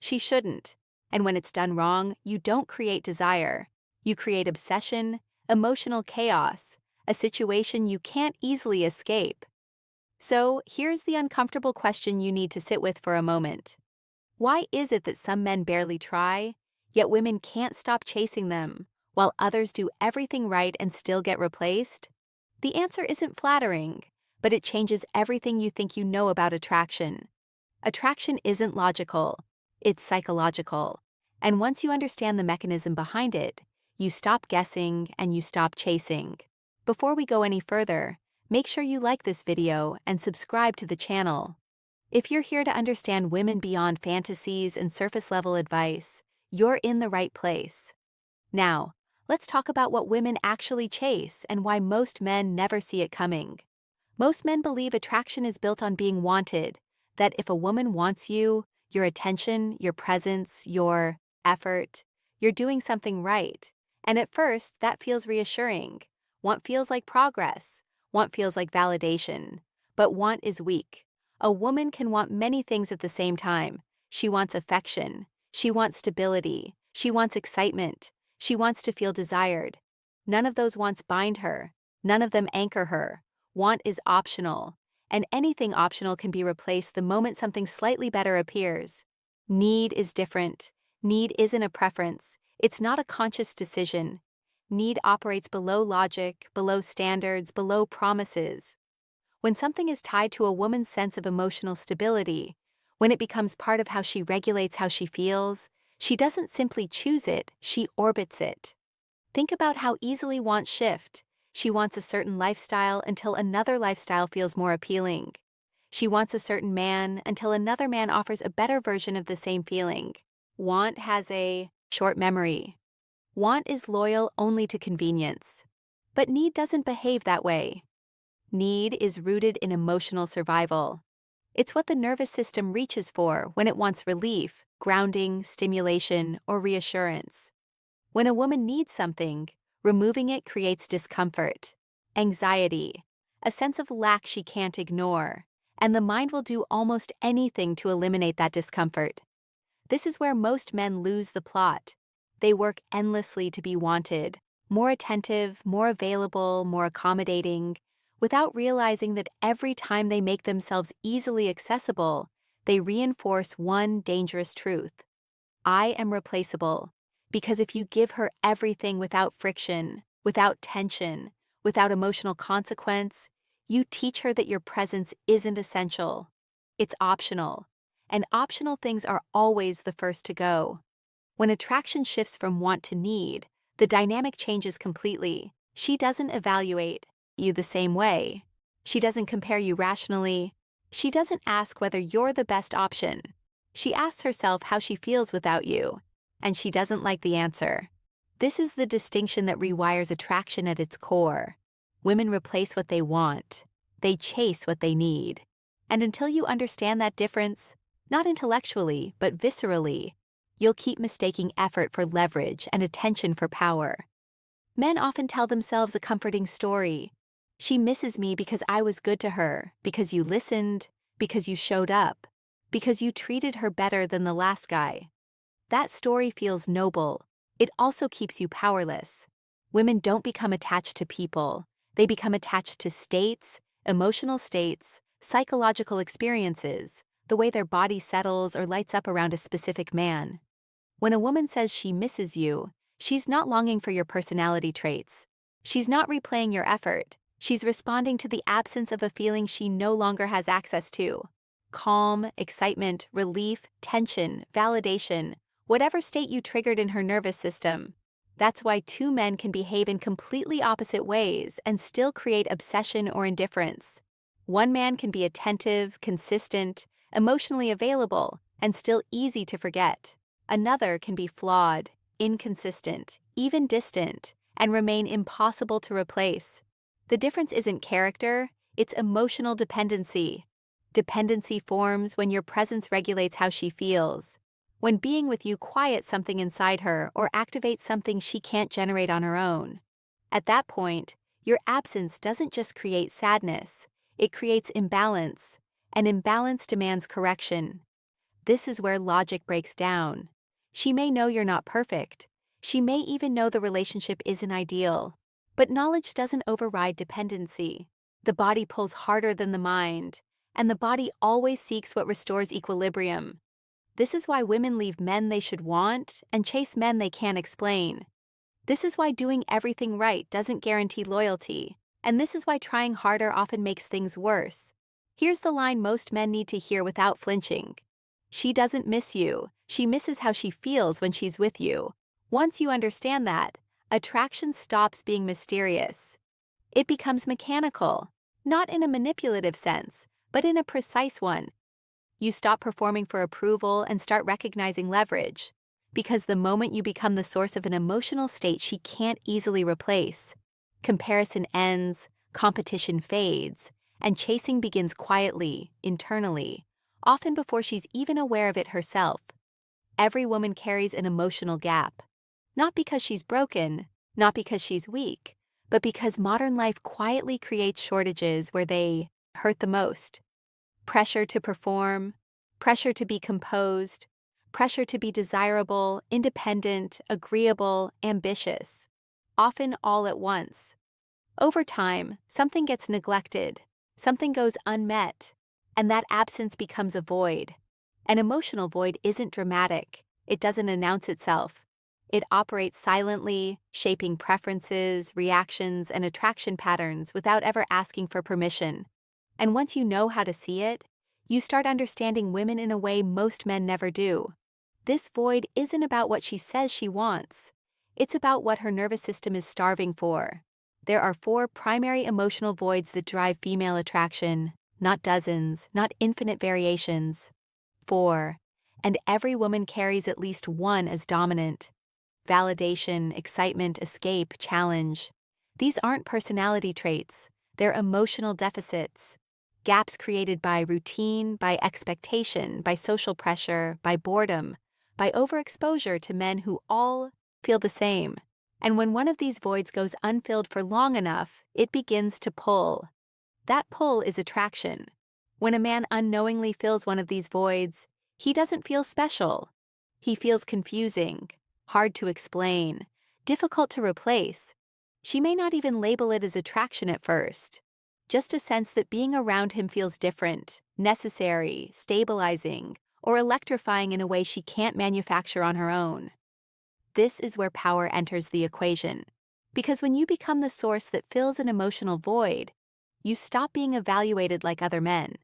She shouldn't. And when it's done wrong, you don't create desire. You create obsession, emotional chaos, a situation you can't easily escape. So, here's the uncomfortable question you need to sit with for a moment. Why is it that some men barely try, yet women can't stop chasing them, while others do everything right and still get replaced? The answer isn't flattering, but it changes everything you think you know about attraction. Attraction isn't logical, it's psychological. And once you understand the mechanism behind it, you stop guessing and you stop chasing. Before we go any further, make sure you like this video and subscribe to the channel. If you're here to understand women beyond fantasies and surface-level advice, you're in the right place. Now, let's talk about what women actually chase and why most men never see it coming. Most men believe attraction is built on being wanted, that if a woman wants you, your attention, your presence, your effort, you're doing something right. And at first, that feels reassuring. Want feels like progress. Want feels like validation. But want is weak. A woman can want many things at the same time. She wants affection. She wants stability. She wants excitement. She wants to feel desired. None of those wants bind her. None of them anchor her. Want is optional. And anything optional can be replaced the moment something slightly better appears. Need is different. Need isn't a preference. It's not a conscious decision. Need operates below logic, below standards, below promises. When something is tied to a woman's sense of emotional stability, when it becomes part of how she regulates how she feels, she doesn't simply choose it, she orbits it. Think about how easily wants shift. She wants a certain lifestyle until another lifestyle feels more appealing. She wants a certain man until another man offers a better version of the same feeling. Want has a short memory. Want is loyal only to convenience. But need doesn't behave that way. Need is rooted in emotional survival. It's what the nervous system reaches for when it wants relief, grounding, stimulation, or reassurance. When a woman needs something, removing it creates discomfort, anxiety, a sense of lack she can't ignore, and the mind will do almost anything to eliminate that discomfort. This is where most men lose the plot. They work endlessly to be wanted, more attentive, more available, more accommodating, without realizing that every time they make themselves easily accessible, they reinforce one dangerous truth. I am replaceable, because if you give her everything without friction, without tension, without emotional consequence, you teach her that your presence isn't essential. It's optional, and optional things are always the first to go. When attraction shifts from want to need, the dynamic changes completely. She doesn't evaluate you the same way. She doesn't compare you rationally. She doesn't ask whether you're the best option. She asks herself how she feels without you, and she doesn't like the answer. This is the distinction that rewires attraction at its core. Women replace what they want. They chase what they need. And until you understand that difference, not intellectually, but viscerally, you'll keep mistaking effort for leverage and attention for power. Men often tell themselves a comforting story. She misses me because I was good to her, because you listened, because you showed up, because you treated her better than the last guy. That story feels noble. It also keeps you powerless. Women don't become attached to people. They become attached to states, emotional states, psychological experiences, the way their body settles or lights up around a specific man. When a woman says she misses you, she's not longing for your personality traits. She's not replaying your effort. She's responding to the absence of a feeling she no longer has access to. Calm, excitement, relief, tension, validation, whatever state you triggered in her nervous system. That's why two men can behave in completely opposite ways and still create obsession or indifference. One man can be attentive, consistent, emotionally available, and still easy to forget. Another can be flawed, inconsistent, even distant, and remain impossible to replace. The difference isn't character, it's emotional dependency. Dependency forms when your presence regulates how she feels, when being with you quiets something inside her or activates something she can't generate on her own. At that point, your absence doesn't just create sadness, it creates imbalance, and imbalance demands correction. This is where logic breaks down. She may know you're not perfect. She may even know the relationship isn't ideal. But knowledge doesn't override dependency. The body pulls harder than the mind, and the body always seeks what restores equilibrium. This is why women leave men they should want and chase men they can't explain. This is why doing everything right doesn't guarantee loyalty, and this is why trying harder often makes things worse. Here's the line most men need to hear without flinching. She doesn't miss you. She misses how she feels when she's with you. Once you understand that, attraction stops being mysterious. It becomes mechanical, not in a manipulative sense, but in a precise one. You stop performing for approval and start recognizing leverage. Because the moment you become the source of an emotional state she can't easily replace, comparison ends, competition fades, and chasing begins quietly, internally, often before she's even aware of it herself. Every woman carries an emotional gap. Not because she's broken, not because she's weak, but because modern life quietly creates shortages where they hurt the most. Pressure to perform, pressure to be composed, pressure to be desirable, independent, agreeable, ambitious, often all at once. Over time, something gets neglected, something goes unmet, and that absence becomes a void. An emotional void isn't dramatic, it doesn't announce itself. It operates silently, shaping preferences, reactions, and attraction patterns without ever asking for permission. And once you know how to see it, you start understanding women in a way most men never do. This void isn't about what she says she wants. It's about what her nervous system is starving for. There are 4 primary emotional voids that drive female attraction, not dozens, not infinite variations. 4. And every woman carries at least one as dominant. Validation, excitement, escape, challenge. These aren't personality traits, they're emotional deficits. Gaps created by routine, by expectation, by social pressure, by boredom, by overexposure to men who all feel the same. And when one of these voids goes unfilled for long enough, it begins to pull. That pull is attraction. When a man unknowingly fills one of these voids, he doesn't feel special. He feels confusing, hard to explain, difficult to replace. She may not even label it as attraction at first. Just a sense that being around him feels different, necessary, stabilizing, or electrifying in a way she can't manufacture on her own. This is where power enters the equation. Because when you become the source that fills an emotional void, you stop being evaluated like other men.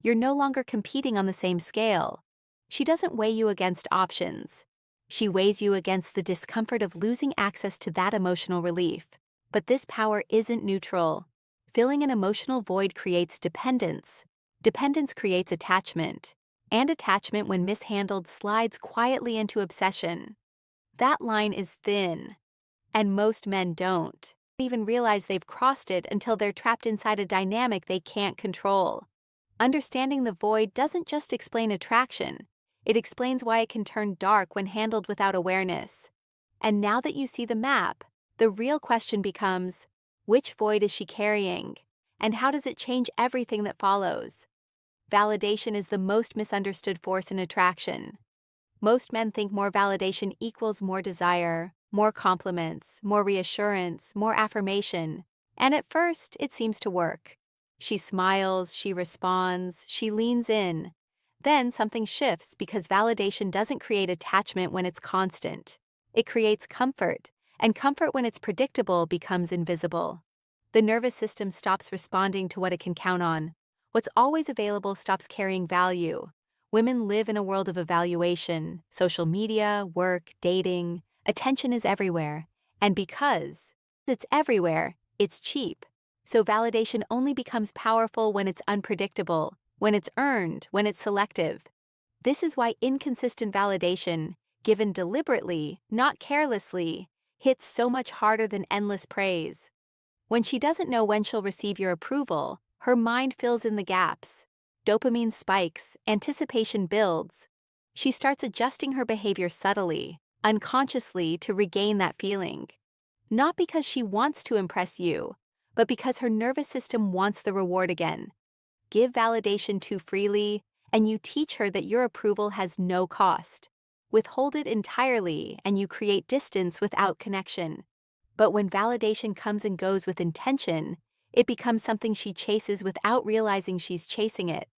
You're no longer competing on the same scale. She doesn't weigh you against options. She weighs you against the discomfort of losing access to that emotional relief. But this power isn't neutral. Filling an emotional void creates dependence. Dependence creates attachment. And attachment, when mishandled, slides quietly into obsession. That line is thin. And most men don't even realize they've crossed it until they're trapped inside a dynamic they can't control. Understanding the void doesn't just explain attraction. It explains why it can turn dark when handled without awareness. And now that you see the map, the real question becomes, which void is she carrying? And how does it change everything that follows? Validation is the most misunderstood force in attraction. Most men think more validation equals more desire, more compliments, more reassurance, more affirmation. And at first, it seems to work. She smiles, she responds, she leans in. Then something shifts because validation doesn't create attachment when it's constant. It creates comfort, and comfort when it's predictable becomes invisible. The nervous system stops responding to what it can count on. What's always available stops carrying value. Women live in a world of evaluation, social media, work, dating. Attention is everywhere. And because it's everywhere, it's cheap. So validation only becomes powerful when it's unpredictable, when it's earned, when it's selective. This is why inconsistent validation, given deliberately, not carelessly, hits so much harder than endless praise. When she doesn't know when she'll receive your approval, her mind fills in the gaps. Dopamine spikes, anticipation builds. She starts adjusting her behavior subtly, unconsciously, to regain that feeling. Not because she wants to impress you, but because her nervous system wants the reward again. Give validation too freely, and you teach her that your approval has no cost. Withhold it entirely, and you create distance without connection. But when validation comes and goes with intention, it becomes something she chases without realizing she's chasing it.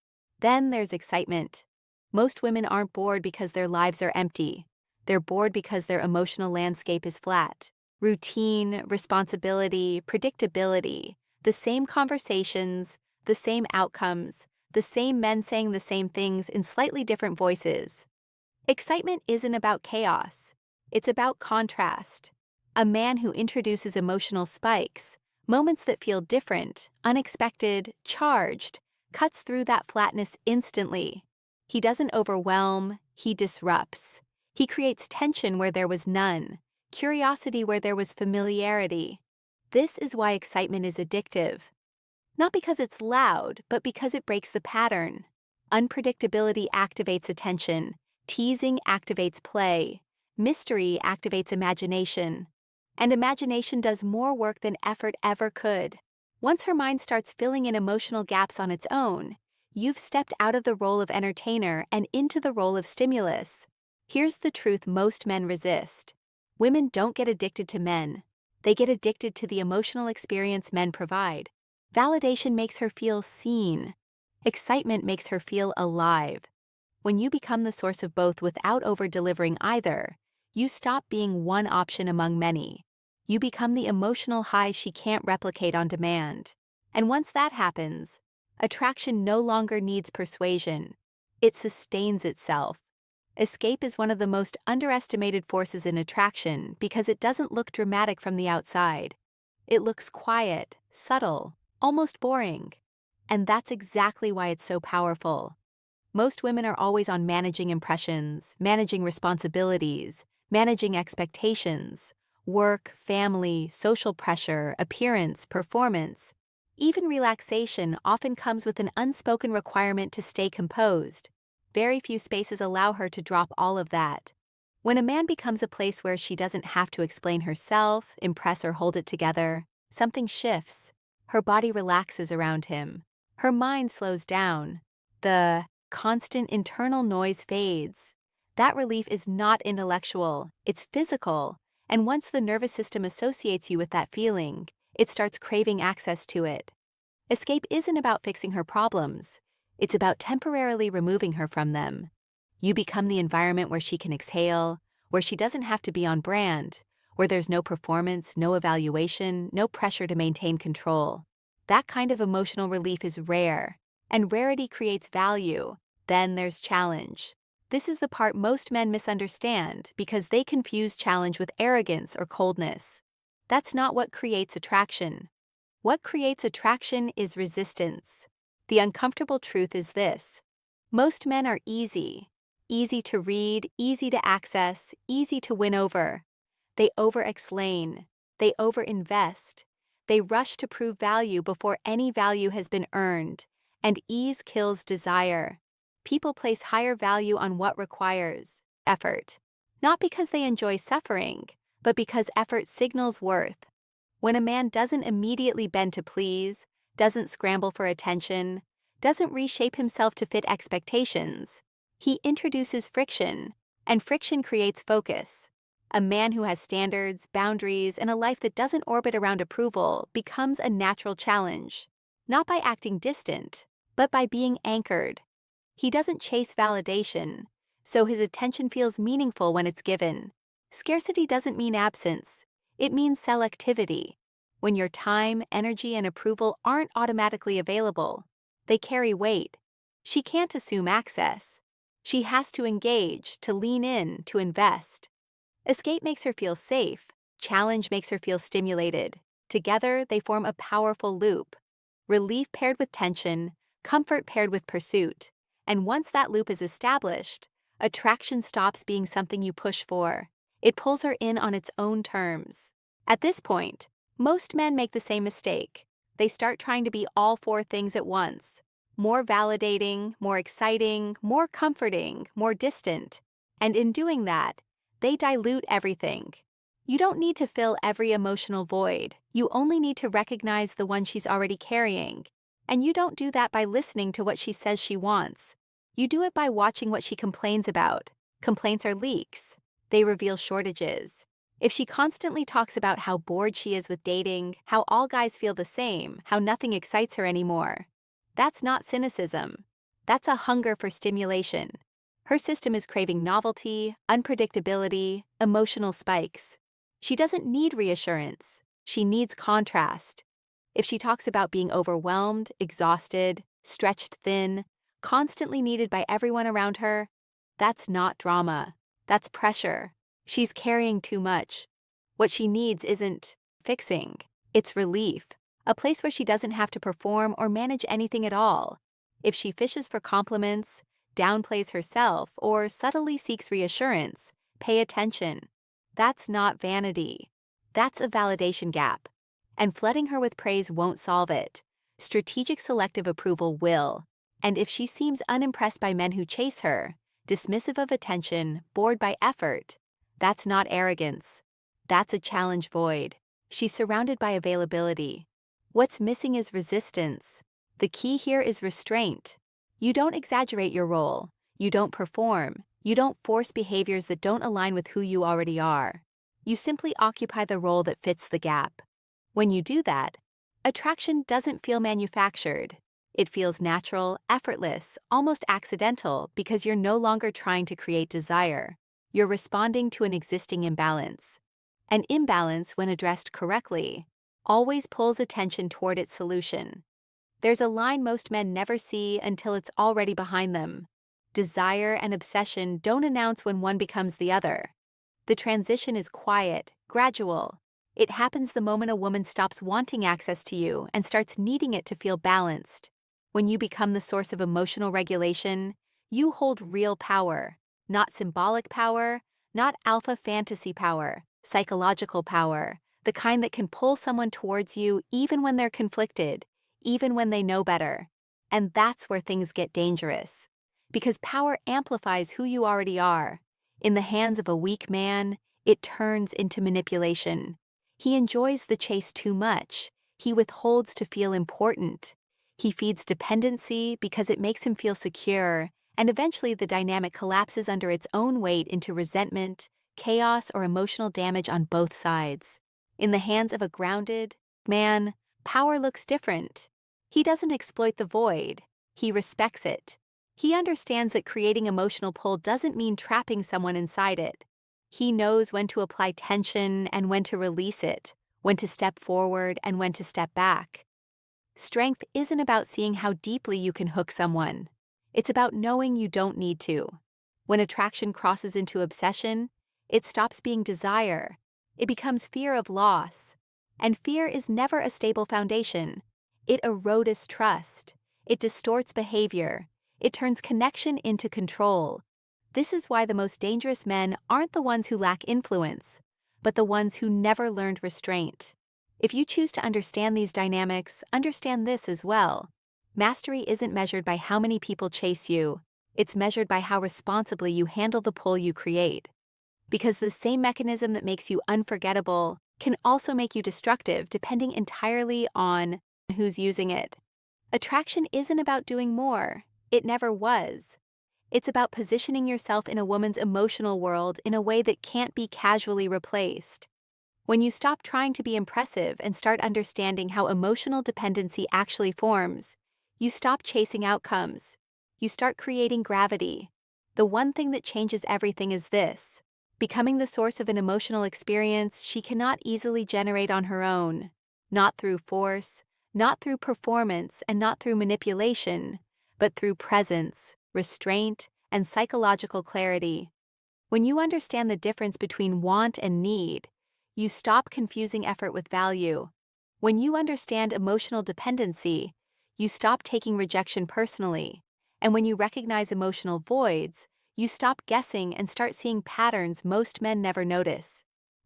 Then there's excitement. Most women aren't bored because their lives are empty. They're bored because their emotional landscape is flat. Routine, responsibility, predictability, the same conversations, the same outcomes, the same men saying the same things in slightly different voices. Excitement isn't about chaos. It's about contrast. A man who introduces emotional spikes, moments that feel different, unexpected, charged, cuts through that flatness instantly. He doesn't overwhelm, he disrupts. He creates tension where there was none, curiosity where there was familiarity. This is why excitement is addictive. Not because it's loud, but because it breaks the pattern. Unpredictability activates attention, teasing activates play, mystery activates imagination. And imagination does more work than effort ever could. Once her mind starts filling in emotional gaps on its own, you've stepped out of the role of entertainer and into the role of stimulus. Here's the truth most men resist. Women don't get addicted to men. They get addicted to the emotional experience men provide. Validation makes her feel seen. Excitement makes her feel alive. When you become the source of both without over-delivering either, you stop being one option among many. You become the emotional high she can't replicate on demand. And once that happens, attraction no longer needs persuasion. It sustains itself. Escape is one of the most underestimated forces in attraction because it doesn't look dramatic from the outside. It looks quiet, subtle, almost boring. And that's exactly why it's so powerful. Most women are always on managing impressions, managing responsibilities, managing expectations, work, family, social pressure, appearance, performance. Even relaxation often comes with an unspoken requirement to stay composed. Very few spaces allow her to drop all of that. When a man becomes a place where she doesn't have to explain herself, impress, or hold it together, something shifts. Her body relaxes around him. Her mind slows down. The constant internal noise fades. That relief is not intellectual, it's physical, and once the nervous system associates you with that feeling, it starts craving access to it. Escape isn't about fixing her problems, it's about temporarily removing her from them. You become the environment where she can exhale, where she doesn't have to be on brand, where there's no performance, no evaluation, no pressure to maintain control. That kind of emotional relief is rare, and rarity creates value. Then there's challenge. This is the part most men misunderstand because they confuse challenge with arrogance or coldness. That's not what creates attraction. What creates attraction is resistance. The uncomfortable truth is this: most men are easy to read, easy to access, easy to win over. They over-explain, they over-invest, they rush to prove value before any value has been earned, and ease kills desire. People place higher value on what requires effort, not because they enjoy suffering, but because effort signals worth. When a man doesn't immediately bend to please, doesn't scramble for attention, doesn't reshape himself to fit expectations, he introduces friction, and friction creates focus. A man who has standards, boundaries, and a life that doesn't orbit around approval becomes a natural challenge, not by acting distant, but by being anchored. He doesn't chase validation, so his attention feels meaningful when it's given. Scarcity doesn't mean absence, it means selectivity. When your time, energy, and approval aren't automatically available, they carry weight. She can't assume access. She has to engage, to lean in, to invest. Escape makes her feel safe. Challenge makes her feel stimulated. Together, they form a powerful loop. Relief paired with tension, comfort paired with pursuit. And once that loop is established, attraction stops being something you push for. It pulls her in on its own terms. At this point, most men make the same mistake. They start trying to be all four things at once. More validating, more exciting, more comforting, more distant. And in doing that, they dilute everything. You don't need to fill every emotional void. You only need to recognize the one she's already carrying. And you don't do that by listening to what she says she wants. You do it by watching what she complains about. Complaints are leaks. They reveal shortages. If she constantly talks about how bored she is with dating, how all guys feel the same, how nothing excites her anymore, that's not cynicism. That's a hunger for stimulation. Her system is craving novelty, unpredictability, emotional spikes. She doesn't need reassurance. She needs contrast. If she talks about being overwhelmed, exhausted, stretched thin, constantly needed by everyone around her, that's not drama. That's pressure. She's carrying too much. What she needs isn't fixing, it's relief, a place where she doesn't have to perform or manage anything at all. If she fishes for compliments, downplays herself, or subtly seeks reassurance, pay attention. That's not vanity. That's a validation gap. And flooding her with praise won't solve it. Strategic selective approval will. And if she seems unimpressed by men who chase her, dismissive of attention, bored by effort, that's not arrogance. That's a challenge void. She's surrounded by availability. What's missing is resistance. The key here is restraint. You don't exaggerate your role. You don't perform. You don't force behaviors that don't align with who you already are. You simply occupy the role that fits the gap. When you do that, attraction doesn't feel manufactured. It feels natural, effortless, almost accidental because you're no longer trying to create desire. You're responding to an existing imbalance. An imbalance, when addressed correctly, always pulls attention toward its solution. There's a line most men never see until it's already behind them. Desire and obsession don't announce when one becomes the other. The transition is quiet, gradual. It happens the moment a woman stops wanting access to you and starts needing it to feel balanced. When you become the source of emotional regulation, you hold real power, not symbolic power, not alpha fantasy power, psychological power, the kind that can pull someone towards you even when they're conflicted, even when they know better. And that's where things get dangerous. Because power amplifies who you already are. In the hands of a weak man, it turns into manipulation. He enjoys the chase too much. He withholds to feel important. He feeds dependency because it makes him feel secure, and eventually the dynamic collapses under its own weight into resentment, chaos, or emotional damage on both sides. In the hands of a grounded man, power looks different. He doesn't exploit the void. He respects it. He understands that creating emotional pull doesn't mean trapping someone inside it. He knows when to apply tension and when to release it, when to step forward and when to step back. Strength isn't about seeing how deeply you can hook someone. It's about knowing you don't need to. When attraction crosses into obsession, it stops being desire. It becomes fear of loss. And fear is never a stable foundation. It erodes trust. It distorts behavior. It turns connection into control. This is why the most dangerous men aren't the ones who lack influence, but the ones who never learned restraint. If you choose to understand these dynamics, understand this as well. Mastery isn't measured by how many people chase you. It's measured by how responsibly you handle the pull you create. Because the same mechanism that makes you unforgettable can also make you destructive depending entirely on who's using it. Attraction isn't about doing more. It never was. It's about positioning yourself in a woman's emotional world in a way that can't be casually replaced. When you stop trying to be impressive and start understanding how emotional dependency actually forms, you stop chasing outcomes. You start creating gravity. The one thing that changes everything is this: becoming the source of an emotional experience she cannot easily generate on her own. Not through force, not through performance, and not through manipulation, but through presence, restraint, and psychological clarity. When you understand the difference between want and need, you stop confusing effort with value. When you understand emotional dependency, you stop taking rejection personally. And when you recognize emotional voids, you stop guessing and start seeing patterns most men never notice.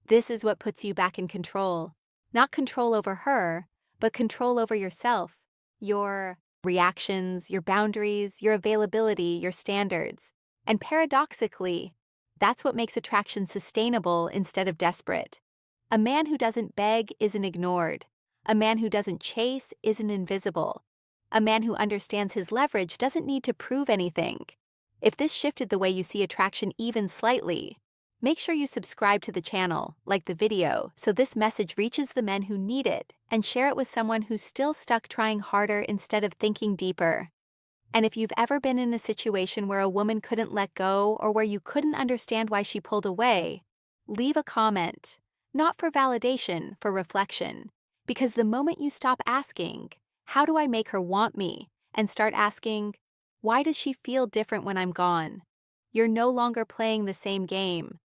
This is what puts you back in control. Not control over her, but control over yourself, your reactions, your boundaries, your availability, your standards. And paradoxically, that's what makes attraction sustainable instead of desperate. A man who doesn't beg isn't ignored. A man who doesn't chase isn't invisible. A man who understands his leverage doesn't need to prove anything. If this shifted the way you see attraction even slightly, make sure you subscribe to the channel, like the video, so this message reaches the men who need it, and share it with someone who's still stuck trying harder instead of thinking deeper. And if you've ever been in a situation where a woman couldn't let go or where you couldn't understand why she pulled away, leave a comment. Not for validation, for reflection. Because the moment you stop asking, "How do I make her want me?" and start asking, "Why does she feel different when I'm gone?" you're no longer playing the same game.